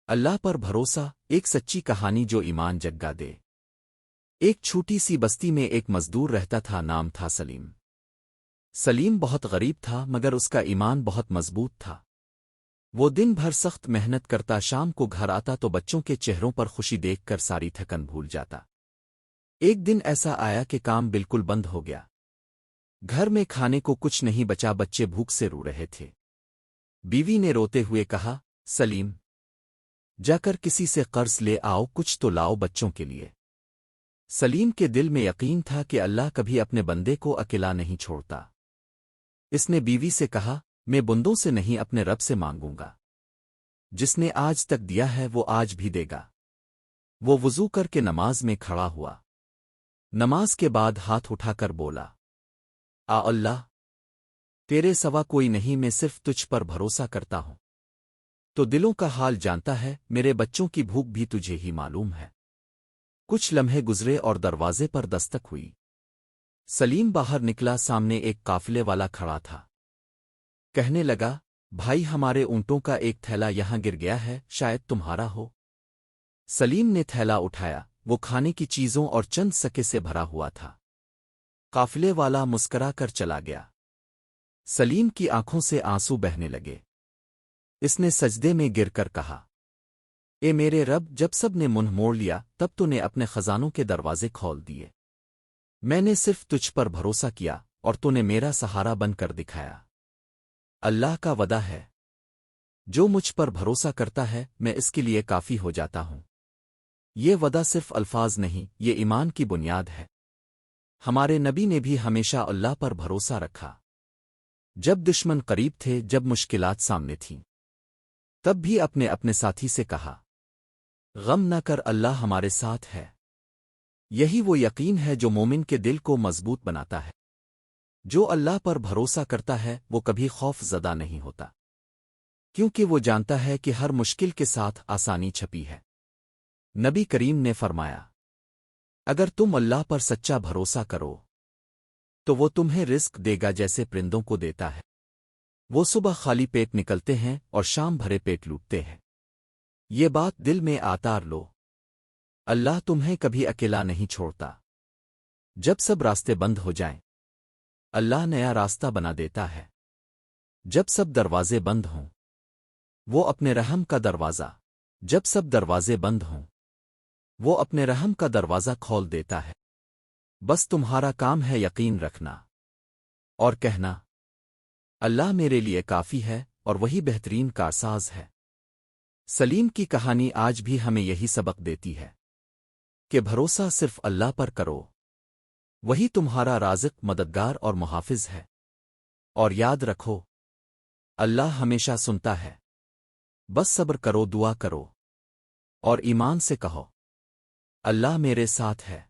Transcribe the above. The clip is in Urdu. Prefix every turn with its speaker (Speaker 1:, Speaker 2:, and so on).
Speaker 1: اللہ پر بھروسہ ایک سچی کہانی جو ایمان جگا دے۔ ایک چھوٹی سی بستی میں ایک مزدور رہتا تھا، نام تھا سلیم۔ سلیم بہت غریب تھا مگر اس کا ایمان بہت مضبوط تھا۔ وہ دن بھر سخت محنت کرتا، شام کو گھر آتا تو بچوں کے چہروں پر خوشی دیکھ کر ساری تھکن بھول جاتا۔ ایک دن ایسا آیا کہ کام بالکل بند ہو گیا۔ گھر میں کھانے کو کچھ نہیں بچا، بچے بھوک سے رو رہے تھے۔ بیوی نے روتے ہوئے کہا، سلیم، جا کر کسی سے قرض لے آؤ، کچھ تو لاؤ بچوں کے لیے۔ سلیم کے دل میں یقین تھا کہ اللہ کبھی اپنے بندے کو اکیلا نہیں چھوڑتا۔ اس نے بیوی سے کہا، میں بندوں سے نہیں اپنے رب سے مانگوں گا۔ جس نے آج تک دیا ہے وہ آج بھی دے گا۔ وہ وضو کر کے نماز میں کھڑا ہوا۔ نماز کے بعد ہاتھ اٹھا کر بولا، اللہ، تیرے سوا کوئی نہیں، میں صرف تجھ پر بھروسہ کرتا ہوں۔ تو دلوں کا حال جانتا ہے، میرے بچوں کی بھوک بھی تجھے ہی معلوم ہے۔ کچھ لمحے گزرے اور دروازے پر دستک ہوئی۔ سلیم باہر نکلا، سامنے ایک قافلے والا کھڑا تھا۔ کہنے لگا، بھائی، ہمارے اونٹوں کا ایک تھیلا یہاں گر گیا ہے، شاید تمہارا ہو۔ سلیم نے تھیلا اٹھایا، وہ کھانے کی چیزوں اور چند سکے سے بھرا ہوا تھا۔ قافلے والا مسکرا کر چلا گیا۔ سلیم کی آنکھوں سے آنسو بہنے لگے۔ اس نے سجدے میں گر کر کہا، اے میرے رب، جب سب نے منہ موڑ لیا تب تو نے اپنے خزانوں کے دروازے کھول دیے۔ میں نے صرف تجھ پر بھروسہ کیا اور تو نے میرا سہارا بن کر دکھایا۔ اللہ کا وعدہ ہے، جو مجھ پر بھروسہ کرتا ہے میں اس کے لیے کافی ہو جاتا ہوں۔ یہ وعدہ صرف الفاظ نہیں، یہ ایمان کی بنیاد ہے۔ ہمارے نبی نے بھی ہمیشہ اللہ پر بھروسہ رکھا۔ جب دشمن قریب تھے، جب مشکلات سامنے تھیں، تب بھی اپنے اپنے ساتھی سے کہا، غم نہ کر، اللہ ہمارے ساتھ ہے۔ یہی وہ یقین ہے جو مومن کے دل کو مضبوط بناتا ہے۔ جو اللہ پر بھروسہ کرتا ہے وہ کبھی خوف زدہ نہیں ہوتا، کیونکہ وہ جانتا ہے کہ ہر مشکل کے ساتھ آسانی چھپی ہے۔ نبی کریم نے فرمایا، اگر تم اللہ پر سچا بھروسہ کرو تو وہ تمہیں رزق دے گا جیسے پرندوں کو دیتا ہے۔ وہ صبح خالی پیٹ نکلتے ہیں اور شام بھرے پیٹ لوٹتے ہیں۔ یہ بات دل میں آتار لو، اللہ تمہیں کبھی اکیلا نہیں چھوڑتا۔ جب سب راستے بند ہو جائیں، اللہ نیا راستہ بنا دیتا ہے۔ جب سب دروازے بند ہوں، وہ اپنے رحم کا دروازہ جب سب دروازے بند ہوں، وہ اپنے رحم کا دروازہ کھول دیتا ہے۔ بس تمہارا کام ہے یقین رکھنا اور کہنا، اللہ میرے لیے کافی ہے، اور وہی بہترین کارساز ہے۔ سلیم کی کہانی آج بھی ہمیں یہی سبق دیتی ہے کہ بھروسہ صرف اللہ پر کرو، وہی تمہارا رازق، مددگار اور محافظ ہے۔ اور یاد رکھو، اللہ ہمیشہ سنتا ہے۔ بس صبر کرو، دعا کرو اور ایمان سے کہو، اللہ میرے ساتھ ہے۔